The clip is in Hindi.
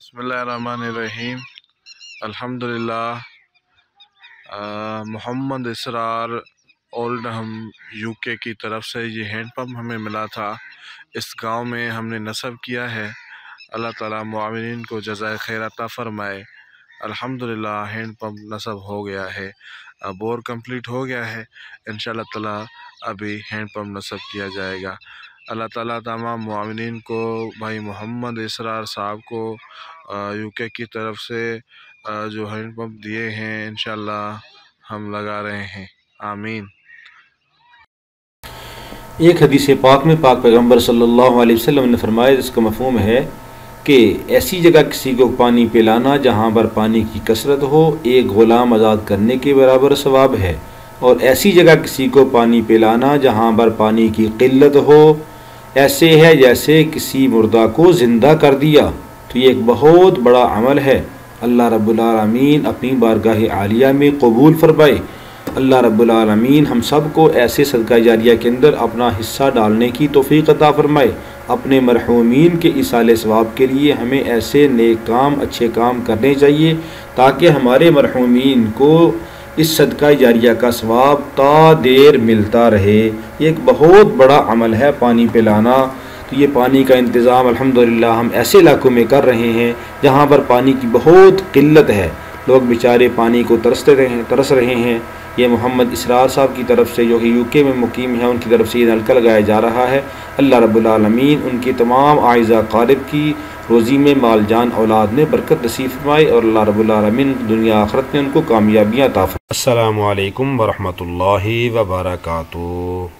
बिस्मिल्लाहिर्रहमानिर्रहीम। अल्हम्दुलिल्लाह। मोहम्मद इसरार ओल्डहम यूके की तरफ से ये हैंड पम्प हमें मिला था। इस गांव में हमने नस्ब किया है। अल्लाह ताला मुआविनीन को जज़ाए खैर अता फ़रमाए। अल्हम्दुलिल्लाह हैंड पम्प नस्ब हो गया है, बोर कंप्लीट हो गया है। इंशाअल्लाह ताला अभी हैंड पम्प नस्ब किया जाएगा। अल्लाह ताला तमाम मुआविनीन को, भाई मोहम्मद इसरार साहब को यूके की तरफ से जो हैंड पम्प दिए हैं, इंशाअल्लाह हम लगा रहे हैं। आमीन। एक हदीस पाक में पाक पैगम्बर सल्लल्लाहु अलैहि वसल्लम ने फरमाया, जिसका मफ़हूम है कि ऐसी जगह किसी को पानी पिलाना जहाँ पर पानी की कसरत हो, एक ग़ुलाम आज़ाद करने के बराबर सवाब है। और ऐसी जगह किसी को पानी पिलाना जहाँ पर पानी की क़िल्लत हो, ऐसे है जैसे किसी मुर्दा को ज़िंदा कर दिया। तो ये एक बहुत बड़ा अमल है। अल्लाह रब्बुल आलमीन अपनी बारगाह आलिया में कबूल फरमाए। अल्लाह रब्बुल आलमीन हम सब को ऐसे सदका जारिया के अंदर अपना हिस्सा डालने की तौफीक अता फरमाए। अपने मरहूमीन के इसाले सवाब के लिए हमें ऐसे नेक काम, अच्छे काम करने चाहिए ताकि हमारे मरहूमीन को इस सदका जारिया का सवाब ता देर मिलता रहे। ये एक बहुत बड़ा अमल है पानी पिलाना। तो ये पानी का इंतज़ाम अल्हम्दुलिल्लाह हम ऐसे इलाकों में कर रहे हैं जहाँ पर पानी की बहुत किल्लत है। लोग बेचारे पानी को तरस रहे हैं। ये मोहम्मद इसरार साहब की तरफ से, जो कि यूके में मुकीम है, उनकी तरफ से ये नलका लगाया जा रहा है। अल्लाह रब्बुल आलमीन उनकी तमाम आइज़ा क़ारिब की रोज़ी में, माल जान औलाद में बरकत नसीब फरमाए और अल्लाह रब्बुल आलमीन दुनिया आखिरत में उनको कामयाबियाँ अता फरमाए। अस्सलामु अलैकुम वरहमतुल्लाहि व बरकातुहू।